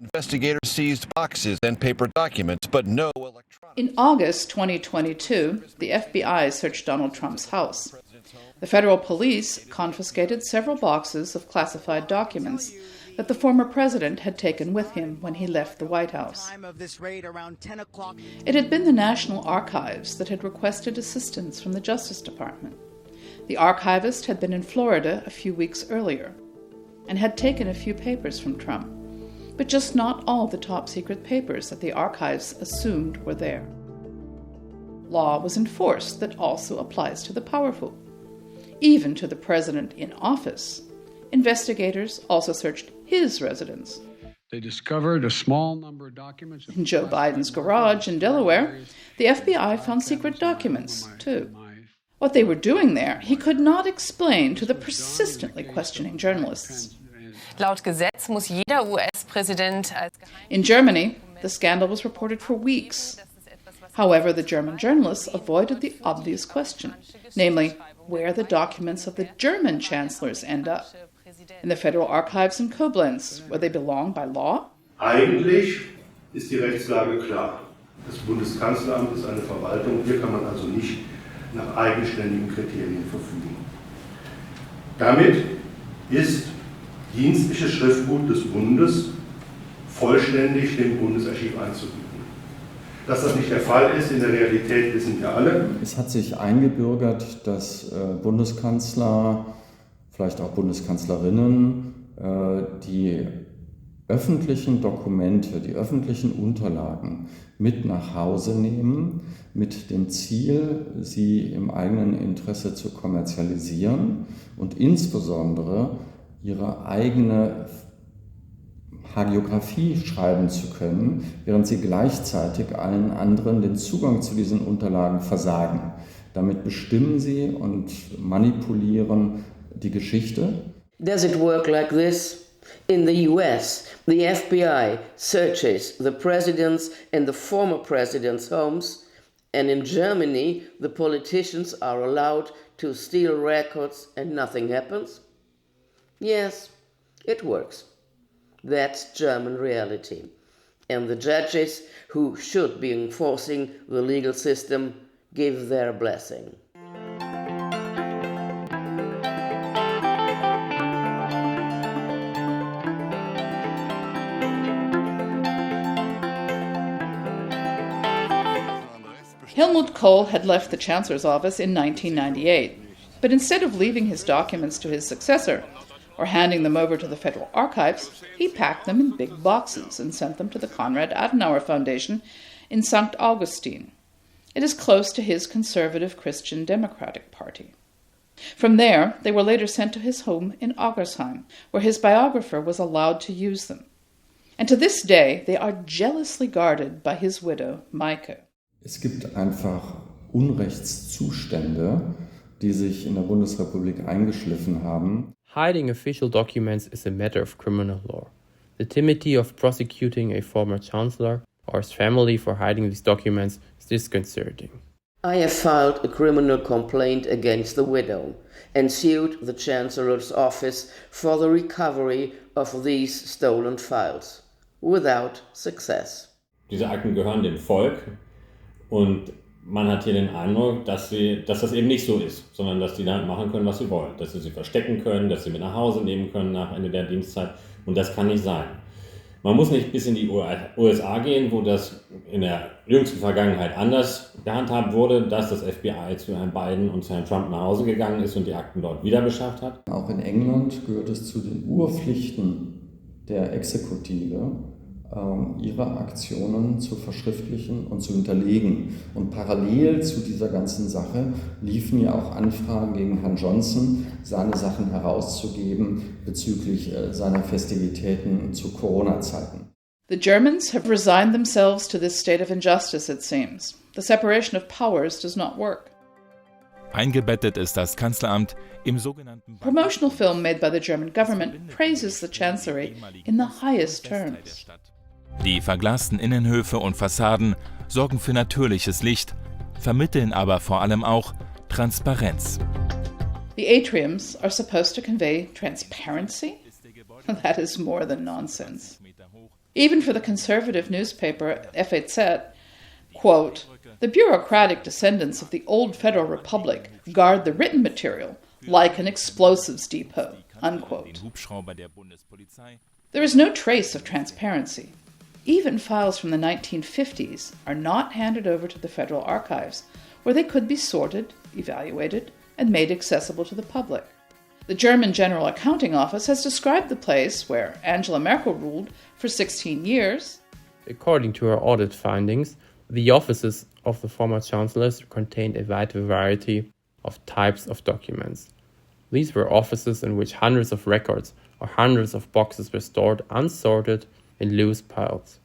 Investigators seized boxes and paper documents, but no electronic. In August 2022, the FBI searched Donald Trump's house. The federal police confiscated several boxes of classified documents that the former president had taken with him when he left the White House. It had been the National Archives that had requested assistance from the Justice Department. The archivist had been in Florida a few weeks earlier and had taken a few papers from Trump, but just not all the top-secret papers that the archives assumed were there. Law was enforced that also applies to the powerful, even to the president in office. Investigators also searched his residence. They discovered a small number of documents. In Joe Biden's garage in Delaware, the FBI found secret documents, too. What they were doing there, he could not explain to the persistently questioning journalists. Laut Gesetz muss jeder US-Präsident als In Germany, the scandal was reported for weeks. However, the German journalists avoided the obvious question, namely, where the documents of the German chancellors end up. In the federal archives in Koblenz, where they belong by law? Eigentlich ist die Rechtslage klar. Das Bundeskanzleramt ist eine Verwaltung, hier kann man also nicht nach eigenständigen Kriterien verfügen. Damit ist dienstliches Schriftgut des Bundes vollständig dem Bundesarchiv anzubieten. Dass das nicht der Fall ist, in der Realität wissen wir alle. Es hat sich eingebürgert, dass Bundeskanzler, vielleicht auch Bundeskanzlerinnen, die öffentlichen Dokumente, die öffentlichen Unterlagen mit nach Hause nehmen, mit dem Ziel, sie im eigenen Interesse zu kommerzialisieren und insbesondere ihre eigene Hagiografie schreiben zu können, während sie gleichzeitig allen anderen den Zugang zu diesen Unterlagen versagen. Damit bestimmen sie und manipulieren die Geschichte. Does it work like this? In the US, the FBI searches the president's and the former president's homes, and in Germany, the politicians are allowed to steal records and nothing happens? Yes, it works. That's German reality. And the judges who should be enforcing the legal system give their blessing. Helmut Kohl had left the chancellor's office in 1998, but instead of leaving his documents to his successor or handing them over to the federal archives, he packed them in big boxes and sent them to the Konrad Adenauer Foundation in St. Augustine. It is close to his conservative Christian Democratic Party. From there, they were later sent to his home in Augersheim, where his biographer was allowed to use them. And to this day, they are jealously guarded by his widow, Maike. Es gibt einfach Unrechtszustände, die sich in der Bundesrepublik eingeschliffen haben. Hiding official documents is a matter of criminal law. The timidity of prosecuting a former chancellor or his family for hiding these documents is disconcerting. I have filed a criminal complaint against the widow and sued the Chancellor's office for the recovery of these stolen files, without success. Diese Akten gehören dem Volk und man hat hier den Eindruck, dass das eben nicht so ist, sondern dass die damit machen können, was sie wollen. Dass sie verstecken können, dass sie mit nach Hause nehmen können nach Ende der Dienstzeit. Und das kann nicht sein. Man muss nicht bis in die USA gehen, wo das in der jüngsten Vergangenheit anders gehandhabt wurde, dass das FBI zu Herrn Biden und zu Herrn Trump nach Hause gegangen ist und die Akten dort wieder beschafft hat. Auch in England gehört es zu den Urpflichten der Exekutive, ihre Aktionen zu verschriftlichen und zu hinterlegen. Und parallel zu dieser ganzen Sache liefen ja auch Anfragen gegen Herrn Johnson, seine Sachen herauszugeben bezüglich seiner Festivitäten zu Corona-Zeiten. The Germans have resigned themselves to this state of injustice, it seems. The separation of powers does not work. Eingebettet ist das Kanzleramt im sogenannten... Promotional film made by the German government praises the chancellery in the highest terms. Die verglasten Innenhöfe und Fassaden sorgen für natürliches Licht, vermitteln aber vor allem auch Transparenz. The atriums are supposed to convey transparency? That is more than nonsense. Even for the conservative newspaper FAZ, quote, "The bureaucratic descendants of the old Federal Republic guard the written material like an explosives depot," unquote. There is no trace of transparency. Even files from the 1950s are not handed over to the Federal Archives, where they could be sorted, evaluated, and made accessible to the public. The German General Accounting Office has described the place where Angela Merkel ruled for 16 years. According to her audit findings, the offices of the former chancellors contained a wide variety of types of documents. These were offices in which hundreds of records or hundreds of boxes were stored unsorted in loose piles.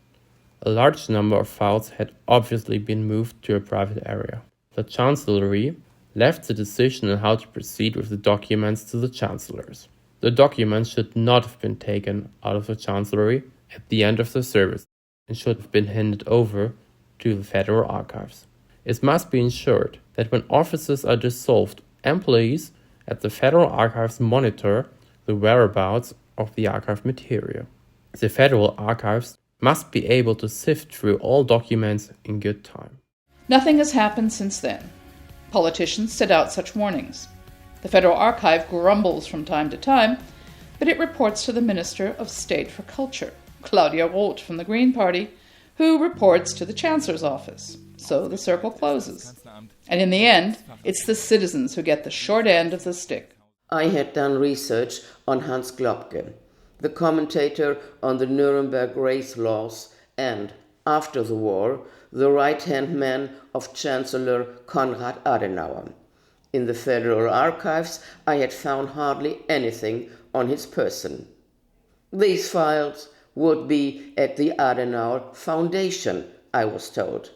A large number of files had obviously been moved to a private area. The chancellery left the decision on how to proceed with the documents to the chancellors. The documents should not have been taken out of the chancellery at the end of the service and should have been handed over to the Federal Archives. It must be ensured that when offices are dissolved, employees at the Federal Archives monitor the whereabouts of the archive material. The Federal Archives must be able to sift through all documents in good time. Nothing has happened since then. Politicians set out such warnings. The Federal Archive grumbles from time to time, but it reports to the Minister of State for Culture, Claudia Roth from the Green Party, who reports to the Chancellor's office. So the circle closes. And in the end, it's the citizens who get the short end of the stick. I had done research on Hans Globke, the commentator on the Nuremberg race laws and, after the war, the right-hand man of Chancellor Konrad Adenauer. In the Federal Archives, I had found hardly anything on his person. These files would be at the Adenauer Foundation, I was told.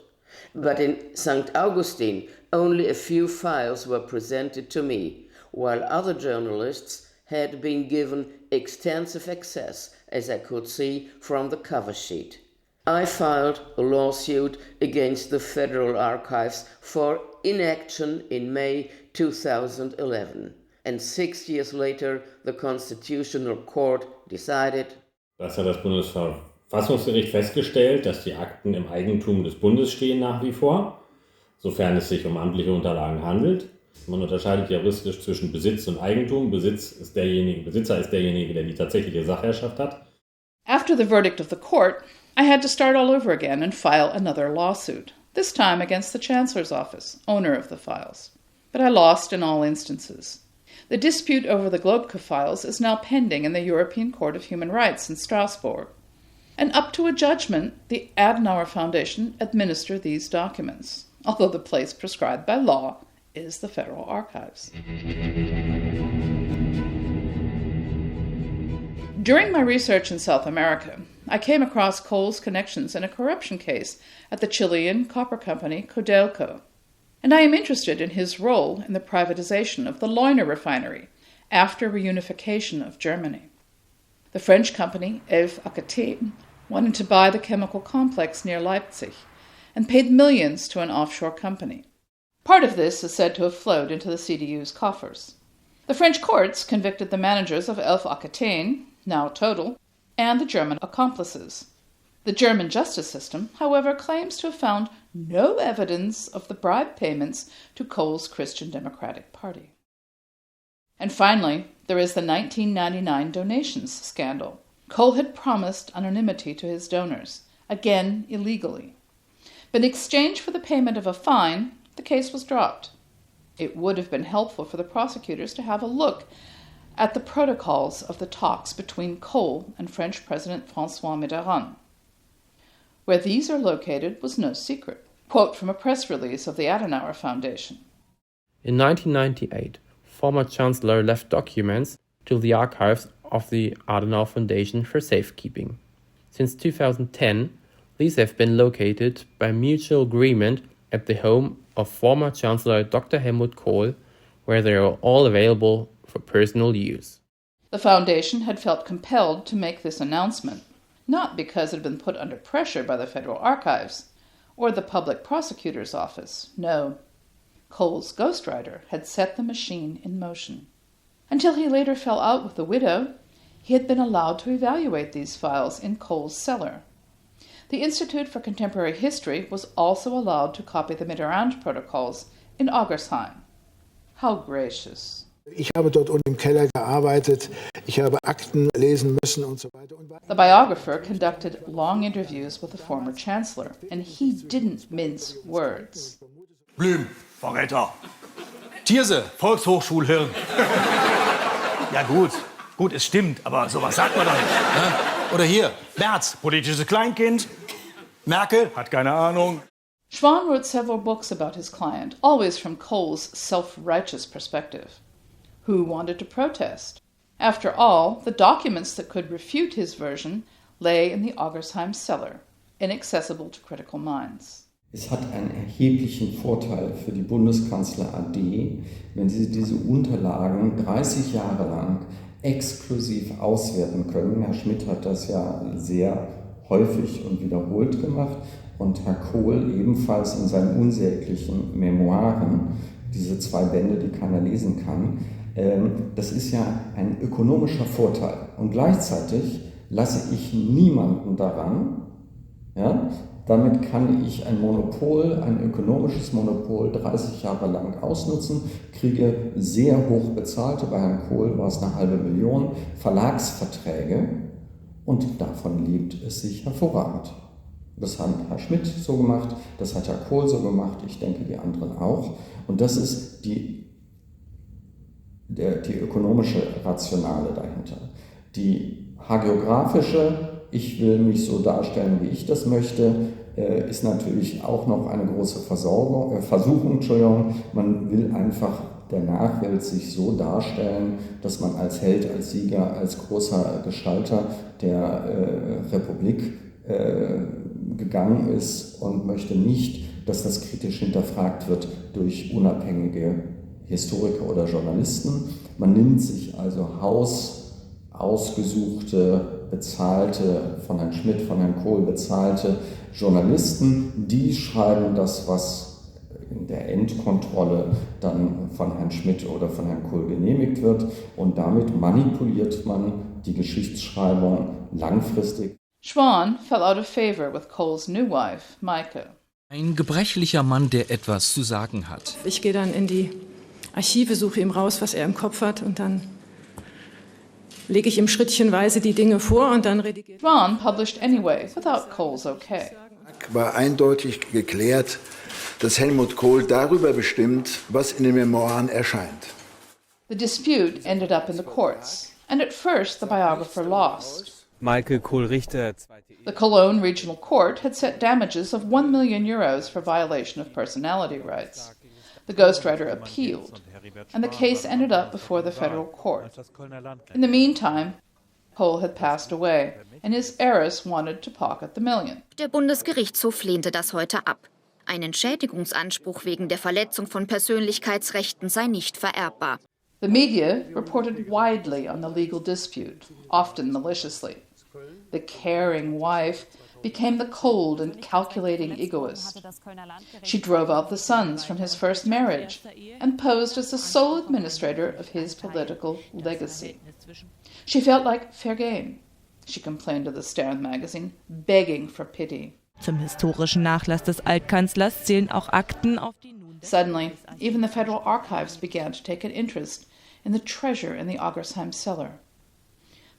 But in St. Augustine, only a few files were presented to me, while other journalists had been given extensive access, as I could see from the cover sheet. I filed a lawsuit against the Federal Archives for inaction in May 2011, and 6 years later the Constitutional Court decided. Das hat das Bundesverfassungsgericht festgestellt, dass die Akten im Eigentum des Bundes stehen nach wie vor, sofern es sich um amtliche Unterlagen handelt. Man unterscheidet juristisch zwischen Besitz und Eigentum. Besitzer ist derjenige, der die tatsächliche Sachherrschaft hat. After the verdict of the court, I had to start all over again and file another lawsuit, this time against the Chancellor's office, owner of the files. But I lost in all instances. The dispute over the Globke files is now pending in the European Court of Human Rights in Strasbourg. And up to a judgment, the Adenauer Foundation administer these documents, although the place prescribed by law is the Federal Archives. During my research in South America, I came across Kohl's connections in a corruption case at the Chilean copper company Codelco, and I am interested in his role in the privatization of the Leuna refinery after reunification of Germany. The French company Elf Aquitaine wanted to buy the chemical complex near Leipzig and paid millions to an offshore company. Part of this is said to have flowed into the CDU's coffers. The French courts convicted the managers of Elf Aquitaine, now Total, and the German accomplices. The German justice system, however, claims to have found no evidence of the bribe payments to Kohl's Christian Democratic Party. And finally, there is the 1999 donations scandal. Kohl had promised anonymity to his donors, again illegally. But in exchange for the payment of a fine, the case was dropped. It would have been helpful for the prosecutors to have a look at the protocols of the talks between Kohl and French President François Mitterrand. Where these are located was no secret. Quote from a press release of the Adenauer Foundation. In 1998, former Chancellor left documents to the archives of the Adenauer Foundation for safekeeping. Since 2010, these have been located by mutual agreement at the home of former Chancellor Dr. Helmut Kohl, where they are all available for personal use. The foundation had felt compelled to make this announcement, not because it had been put under pressure by the Federal Archives or the Public Prosecutor's Office. No, Kohl's ghostwriter had set the machine in motion. Until he later fell out with the widow, he had been allowed to evaluate these files in Kohl's cellar. The Institute for Contemporary History was also allowed to copy the Mitterrand protocols in Oggersheim. How gracious. Ich habe dort unten im Keller gearbeitet, ich habe Akten lesen müssen und so weiter. The biographer conducted long interviews with the former chancellor, and he didn't mince words. Blüm, Verräter. Thierse, Volkshochschulhirn. Ja gut, es stimmt, aber sowas sagt man doch nicht. Ne? Oder hier, Merz, politisches Kleinkind. Merkel, hat keine Ahnung. Schwan wrote several books about his client, always from Kohl's self-righteous perspective. Who wanted to protest? After all, the documents that could refute his version lay in the Oggersheim cellar, inaccessible to critical minds. Es hat einen erheblichen Vorteil für die Bundeskanzler AD, wenn sie diese Unterlagen 30 Jahre lang exklusiv auswerten können. Herr Schmidt hat das ja sehr häufig und wiederholt gemacht und Herr Kohl ebenfalls in seinen unsäglichen Memoiren, diese 2 Bände, die keiner lesen kann. Das ist ja ein ökonomischer Vorteil und gleichzeitig lasse ich niemanden daran. Ja? Damit kann ich ein Monopol, ein ökonomisches Monopol 30 Jahre lang ausnutzen, kriege sehr hoch bezahlte, bei Herrn Kohl war es 500.000 Verlagsverträge und davon lebt es sich hervorragend. Das hat Herr Schmidt so gemacht, das hat Herr Kohl so gemacht, ich denke die anderen auch. Und das ist die ökonomische Rationale dahinter. Die hagiographische, ich will mich so darstellen, wie ich das möchte, ist natürlich auch noch eine große Versuchung. Man will einfach der Nachwelt sich so darstellen, dass man als Held, als Sieger, als großer Gestalter der Republik gegangen ist und möchte nicht, dass das kritisch hinterfragt wird durch unabhängige Historiker oder Journalisten. Man nimmt sich also ausgesuchte, bezahlte, von Herrn Schmidt, von Herrn Kohl bezahlte Journalisten, die schreiben das, was in der Endkontrolle dann von Herrn Schmidt oder von Herrn Kohl genehmigt wird und damit manipuliert man die Geschichtsschreibung langfristig. Schwan fell out of favor with Kohl's new wife, Maike. Ein gebrechlicher Mann, der etwas zu sagen hat. Ich gehe dann in die Archive, suche ihm raus, was er im Kopf hat und dann lege ich ihm schrittchenweise die Dinge vor und dann redigiert. Schwan published anyway, without Kohl's okay. War eindeutig geklärt, dass Helmut Kohl darüber bestimmt, was in den Memoiren erscheint. The dispute ended up in the courts, and at first the biographer lost. Michael Kohl-Richter. The Cologne Regional Court had set damages of €1 million for violation of personality rights. The ghostwriter appealed, and the case ended up before the federal court. In the meantime, Kohl had passed away, and his heiress wanted to pocket the million. Der Bundesgerichtshof lehnte das heute ab. Ein Entschädigungsanspruch wegen der Verletzung von Persönlichkeitsrechten sei nicht vererbbar. The media reported widely on the legal dispute, often maliciously. The caring wife became the cold and calculating egoist. She drove out the sons from his first marriage and posed as the sole administrator of his political legacy. She felt like fair game, she complained to the Stern magazine, begging for pity. Zum historischen Nachlass des Altkanzlers zählen auch Akten auf die nun. Suddenly, even the federal archives began to take an interest in the treasure in the Oggersheim cellar.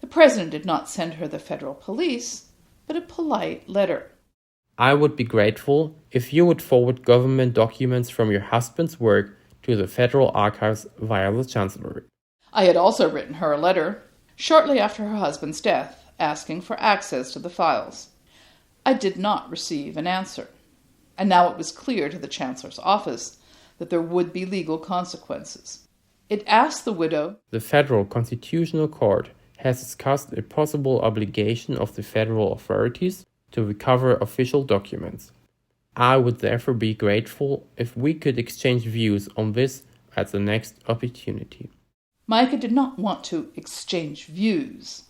The president did not send her the federal police, but a polite letter. I would be grateful if you would forward government documents from your husband's work to the Federal Archives via the Chancellery. I had also written her a letter shortly after her husband's death, asking for access to the files. I did not receive an answer, and now it was clear to the Chancellor's office that there would be legal consequences. It asked the widow. The Federal Constitutional Court has discussed a possible obligation of the federal authorities to recover official documents. I would therefore be grateful if we could exchange views on this at the next opportunity. Maike did not want to exchange views.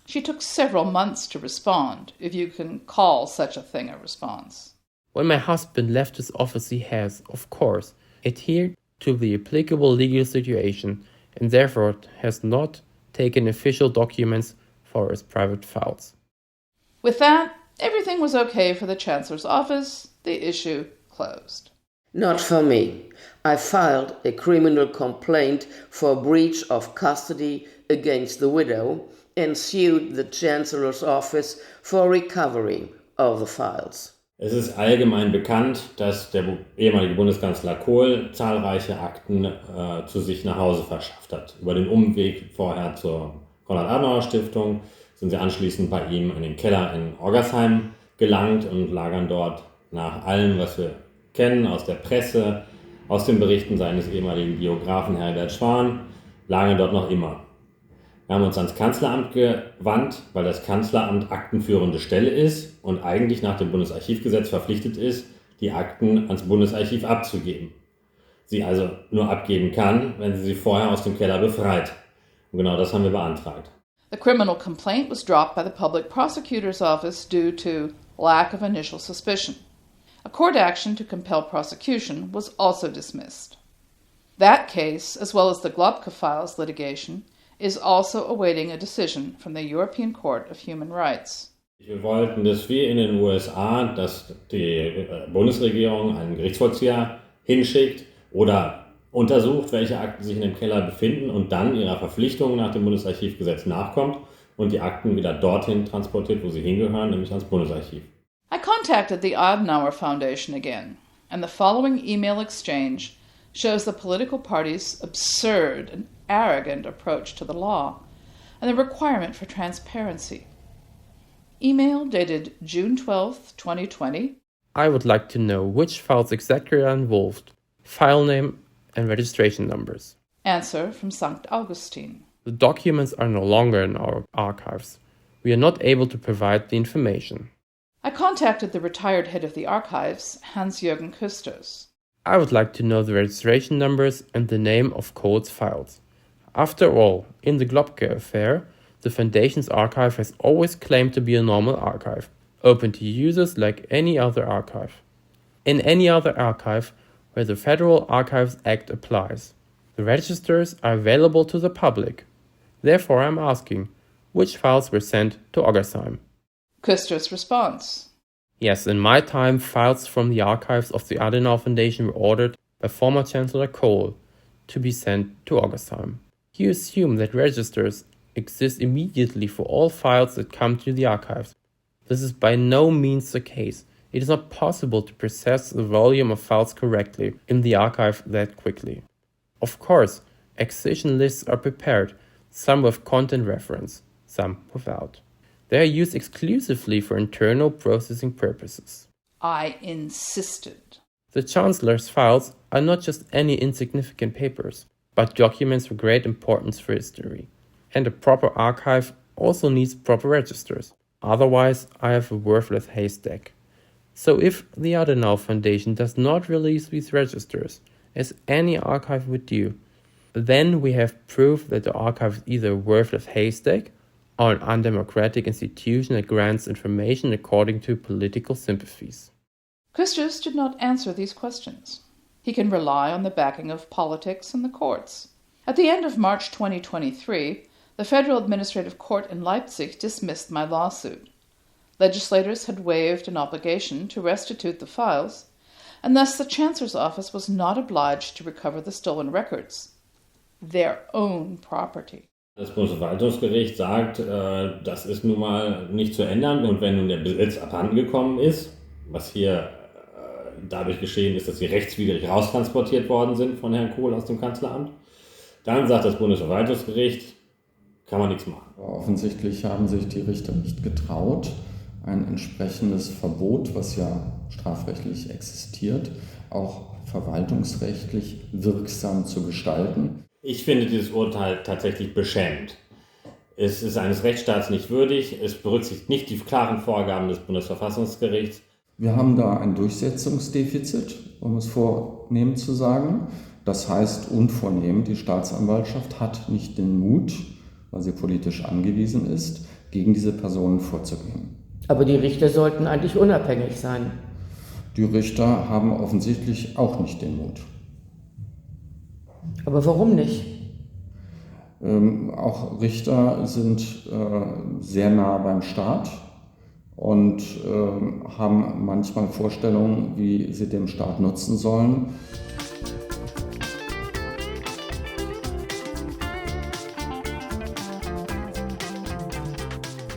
She took several months to respond, if you can call such a thing a response. When my husband left his office, he has, of course, adhered to the applicable legal situation and therefore has not taken official documents for his private files. With that, everything was okay for the Chancellor's office. The issue closed. Not for me. I filed a criminal complaint for breach of custody against the widow and sued the Chancellor's office for recovery of the files. Es ist allgemein bekannt, dass der ehemalige Bundeskanzler Kohl zahlreiche Akten zu sich nach Hause verschafft hat. Über den Umweg vorher zur Konrad-Adenauer-Stiftung sind sie anschließend bei ihm in den Keller in Oggersheim gelangt und lagern dort nach allem, was wir kennen aus der Presse, aus den Berichten seines ehemaligen Biografen Herbert Schwan, lagern dort noch immer. Wir haben uns ans Kanzleramt gewandt, weil das Kanzleramt aktenführende Stelle ist und eigentlich nach dem Bundesarchivgesetz verpflichtet ist, die Akten ans Bundesarchiv abzugeben. Sie also nur abgeben kann, wenn sie vorher aus dem Keller befreit. Und genau das haben wir beantragt. The criminal complaint was dropped by the Public Prosecutor's Office due to lack of initial suspicion. A court action to compel prosecution was also dismissed. That case, as well as the Globke files litigation, is also awaiting a decision from the European Court of Human Rights. Wir wollten, dass wie in den USA, dass die Bundesregierung einen Gerichtsvollzieher hinschickt oder untersucht, welche Akten sich in dem Keller befinden und dann ihrer Verpflichtung nach dem Bundesarchivgesetz nachkommt und die Akten wieder dorthin transportiert, wo sie hingehören, nämlich ans Bundesarchiv. I contacted the Adenauer Foundation again, and the following email exchange shows the political party's absurd and arrogant approach to the law and the requirement for transparency. Email dated June 12, 2020. I would like to know which files exactly are involved, file name and registration numbers. Answer from St. Augustine. The documents are no longer in our archives. We are not able to provide the information. I contacted the retired head of the archives, Hans-Jürgen Küsters. I would like to know the registration numbers and the name of Kohl's files. After all, in the Globke affair, the Foundation's archive has always claimed to be a normal archive, open to users like any other archive. In any other archive where the Federal Archives Act applies, the registers are available to the public. Therefore, I'm asking, which files were sent to Oggersheim? Küsters' response. Yes, in my time, files from the archives of the Adenauer Foundation were ordered by former Chancellor Kohl to be sent to Oggersheim. You assume that registers exist immediately for all files that come to the archives. This is by no means the case. It is not possible to process the volume of files correctly in the archive that quickly. Of course, acquisition lists are prepared, some with content reference, some without. They are used exclusively for internal processing purposes. I insisted. The Chancellor's files are not just any insignificant papers, but documents of great importance for history. And a proper archive also needs proper registers. Otherwise, I have a worthless haystack. So if the Adenauer Foundation does not release these registers, as any archive would do, then we have proof that the archive is either a worthless haystack or an undemocratic institution that grants information according to political sympathies. Küsters did not answer these questions. He can rely on the backing of politics and the courts. At the end of March 2023, the Federal Administrative Court in Leipzig dismissed my lawsuit. Legislators had waived an obligation to restitute the files, and thus the Chancellor's office was not obliged to recover the stolen records, their own property. Das Bundesverwaltungsgericht sagt, das ist nun mal nicht zu ändern. Und wenn nun der Besitz abhandengekommen ist, was hier dadurch geschehen ist, dass sie rechtswidrig raustransportiert worden sind von Herrn Kohl aus dem Kanzleramt, dann sagt das Bundesverwaltungsgericht, kann man nichts machen. Offensichtlich haben sich die Richter nicht getraut, ein entsprechendes Verbot, was ja strafrechtlich existiert, auch verwaltungsrechtlich wirksam zu gestalten. Ich finde dieses Urteil tatsächlich beschämend. Es ist eines Rechtsstaats nicht würdig, es berücksichtigt nicht die klaren Vorgaben des Bundesverfassungsgerichts. Wir haben da ein Durchsetzungsdefizit, um es vornehm zu sagen. Das heißt unvornehm, die Staatsanwaltschaft hat nicht den Mut, weil sie politisch angewiesen ist, gegen diese Personen vorzugehen. Aber die Richter sollten eigentlich unabhängig sein. Die Richter haben offensichtlich auch nicht den Mut. Aber warum nicht? Auch Richter sind sehr nah beim Staat und haben manchmal Vorstellungen, wie sie den Staat nutzen sollen.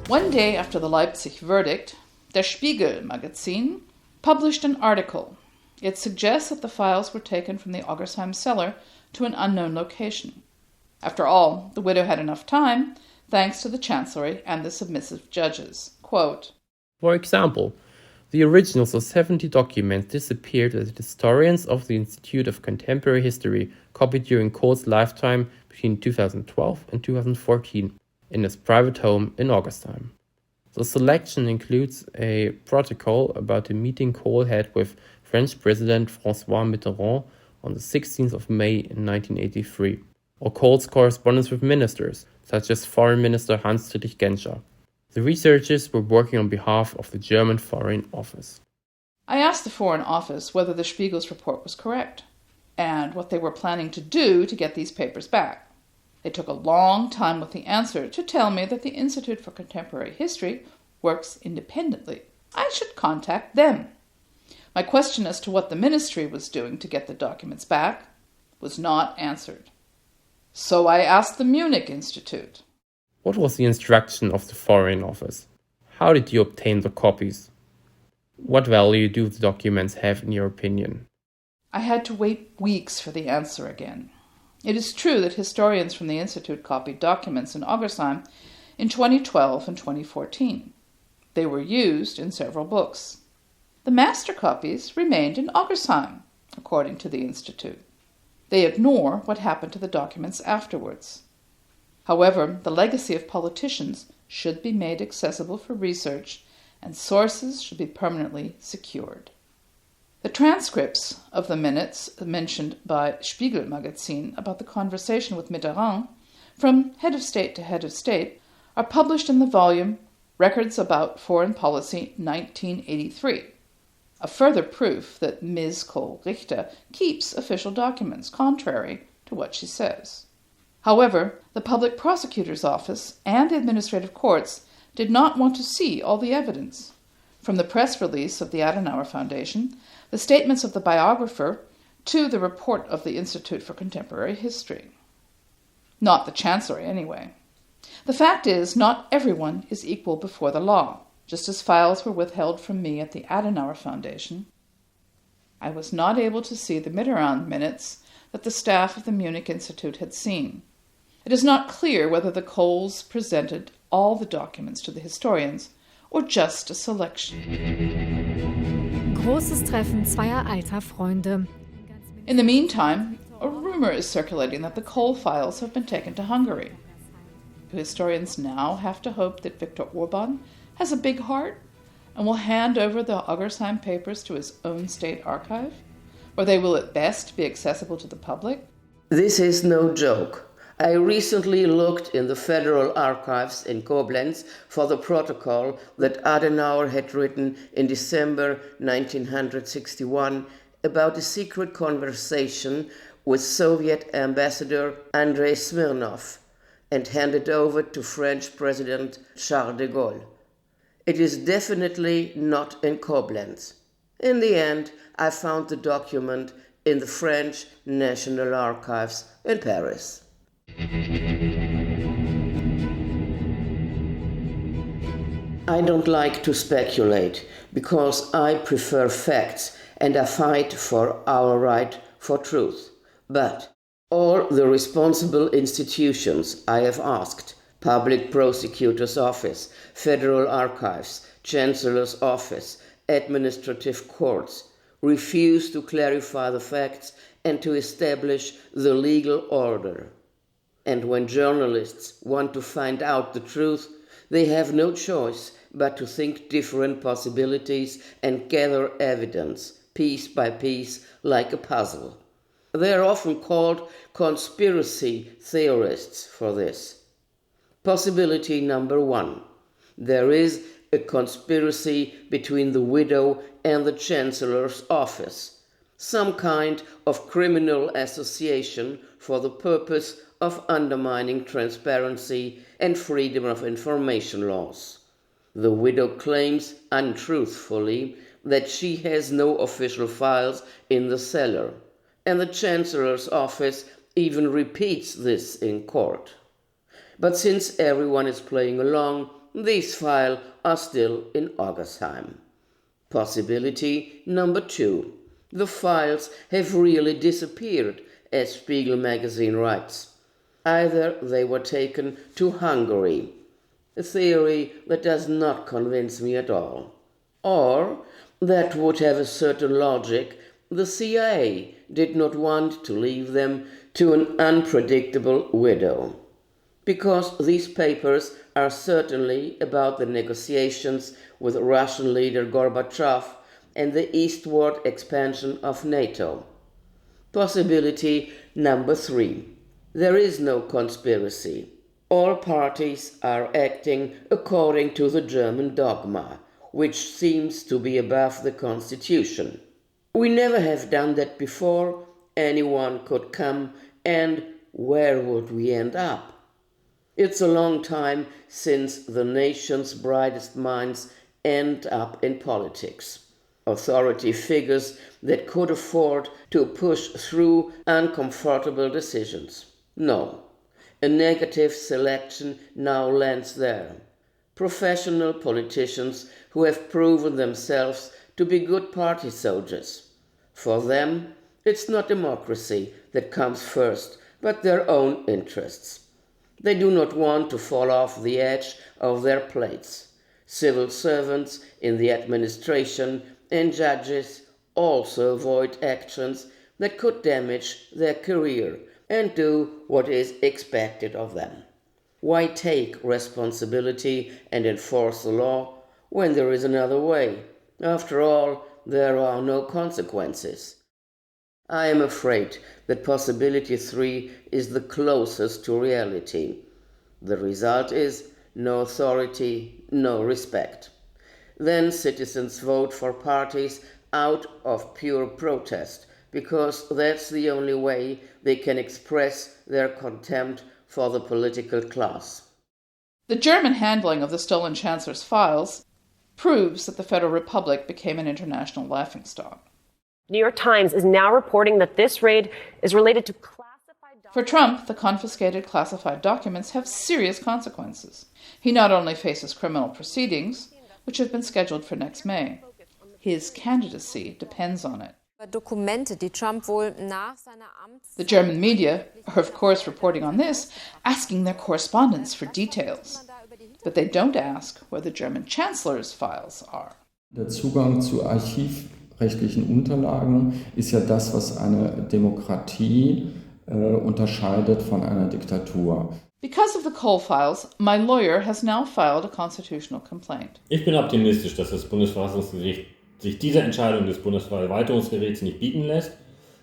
One day after the Leipzig verdict, Der Spiegel magazine published an article. It suggests that the files were taken from the Oggersheim cellar to an unknown location. After all, the widow had enough time, thanks to the chancellery and the submissive judges. Quote, For example, the originals of 70 documents disappeared that historians of the Institute of Contemporary History copied during Kohl's lifetime between 2012 and 2014 in his private home in Oggersheim. The selection includes a protocol about a meeting Kohl had with French President François Mitterrand on the 16th of May in 1983, or Kohl's correspondence with ministers, such as Foreign Minister Hans-Dietrich Genscher. The researchers were working on behalf of the German Foreign Office. I asked the Foreign Office whether the Spiegel's report was correct, and what they were planning to do to get these papers back. They took a long time with the answer to tell me that the Institute for Contemporary History works independently. I should contact them. My question as to what the ministry was doing to get the documents back was not answered. So I asked the Munich Institute. What was the instruction of the Foreign Office? How did you obtain the copies? What value do the documents have in your opinion? I had to wait weeks for the answer again. It is true that historians from the Institute copied documents in Oggersheim in 2012 and 2014. They were used in several books. The master copies remained in Oggersheim, according to the Institute. They ignore what happened to the documents afterwards. However, the legacy of politicians should be made accessible for research, and sources should be permanently secured. The transcripts of the minutes mentioned by Spiegel magazine about the conversation with Mitterrand, from head of state to head of state, are published in the volume Records About Foreign Policy 1983, a further proof that Ms. Kohl-Richter keeps official documents, contrary to what she says. However, the Public Prosecutor's Office and the administrative courts did not want to see all the evidence. From the press release of the Adenauer Foundation, the statements of the biographer, to the report of the Institute for Contemporary History. Not the Chancellery, anyway. The fact is, not everyone is equal before the law. Just as files were withheld from me at the Adenauer Foundation, I was not able to see the Mitterrand minutes that the staff of the Munich Institute had seen. It is not clear whether the Kohls presented all the documents to the historians or just a selection. Großes Treffen zweier alter Freunde. In the meantime, a rumor is circulating that the Kohl files have been taken to Hungary. Do historians now have to hope that Viktor Orban has a big heart and will hand over the Oggersheim papers to his own state archive, or they will at best be accessible to the public? This is no joke. I recently looked in the Federal Archives in Koblenz for the protocol that Adenauer had written in December 1961 about a secret conversation with Soviet Ambassador Andrei Smirnov and handed over to French President Charles de Gaulle. It is definitely not in Koblenz. In the end, I found the document in the French National Archives in Paris. I don't like to speculate because I prefer facts and I fight for our right for truth. But all the responsible institutions I have asked, Public Prosecutor's Office, Federal Archives, Chancellor's Office, administrative courts, refuse to clarify the facts and to establish the legal order. And when journalists want to find out the truth, they have no choice but to think different possibilities and gather evidence, piece by piece, like a puzzle. They are often called conspiracy theorists for this. Possibility number one: there is a conspiracy between the widow and the Chancellor's office, some kind of criminal association for the purpose of undermining transparency and freedom of information laws. The widow claims untruthfully that she has no official files in the cellar, and the chancellor's office even repeats this in court. But since everyone is playing along, these files are still in Oggersheim. Possibility number 2. The files have really disappeared, as Spiegel magazine writes. Either they were taken to Hungary, a theory that does not convince me at all. Or, that would have a certain logic, the CIA did not want to leave them to an unpredictable widow. Because these papers are certainly about the negotiations with Russian leader Gorbachev and the eastward expansion of NATO. Possibility number 3. There is no conspiracy. All parties are acting according to the German dogma, which seems to be above the constitution. We never have done that before. Anyone could come, and where would we end up? It's a long time since the nation's brightest minds end up in politics. Authority figures that could afford to push through uncomfortable decisions. No, a negative selection now lands there. Professional politicians who have proven themselves to be good party soldiers. For them, it's not democracy that comes first, but their own interests. They do not want to fall off the edge of their plates. Civil servants in the administration and judges also avoid actions that could damage their career and do what is expected of them. Why take responsibility and enforce the law when there is another way? After all, there are no consequences. I am afraid that possibility 3 is the closest to reality. The result is no authority, no respect. Then citizens vote for parties out of pure protest, because that's the only way they can express their contempt for the political class. The German handling of the stolen chancellor's files proves that the Federal Republic became an international laughingstock. New York Times is now reporting that this raid is related to classified documents. For Trump, the confiscated classified documents have serious consequences. He not only faces criminal proceedings, which have been scheduled for next May. His candidacy depends on it. The German media are, of course, reporting on this, asking their correspondents for details. But they don't ask where the German chancellor's files are. Der Zugang zu archivrechtlichen Unterlagen ist ja das, was eine Demokratie unterscheidet von einer Diktatur. Because of the Kohl files, my lawyer has now filed a constitutional complaint. Ich bin optimistisch, dass das Bundesverfassungsgericht sich diese Entscheidung des Bundesverwaltungsgerichts nicht bieten lässt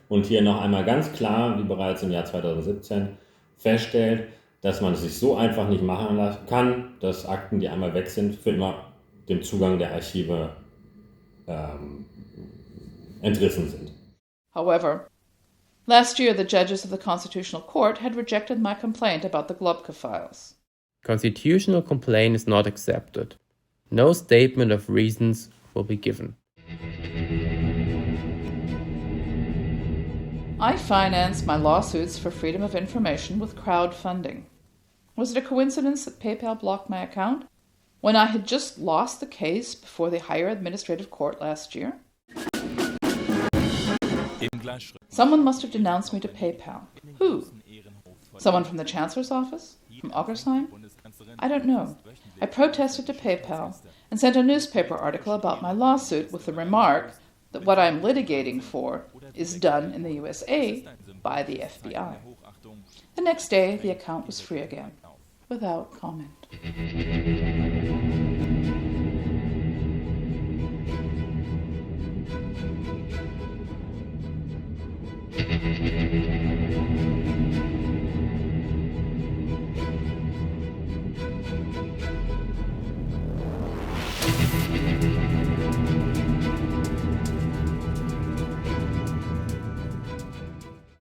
und hier noch einmal ganz klar, wie bereits im Jahr 2017, feststellt, dass man es sich so einfach nicht machen kann, dass Akten, die einmal weg sind, für immer dem Zugang der Archive entrissen sind. However, last year the judges of the Constitutional Court had rejected my complaint about the Globke files. Constitutional complaint is not accepted. No statement of reasons will be given. I finance my lawsuits for freedom of information with crowdfunding. Was it a coincidence that PayPal blocked my account when I had just lost the case before the higher administrative court last year? Someone must have denounced me to PayPal. Who? Someone from the Chancellor's office? From Oggersheim? I don't know. I protested to PayPal and sent a newspaper article about my lawsuit with the remark that what I'm litigating for is done in the USA by the FBI. The next day, the account was free again, without comment.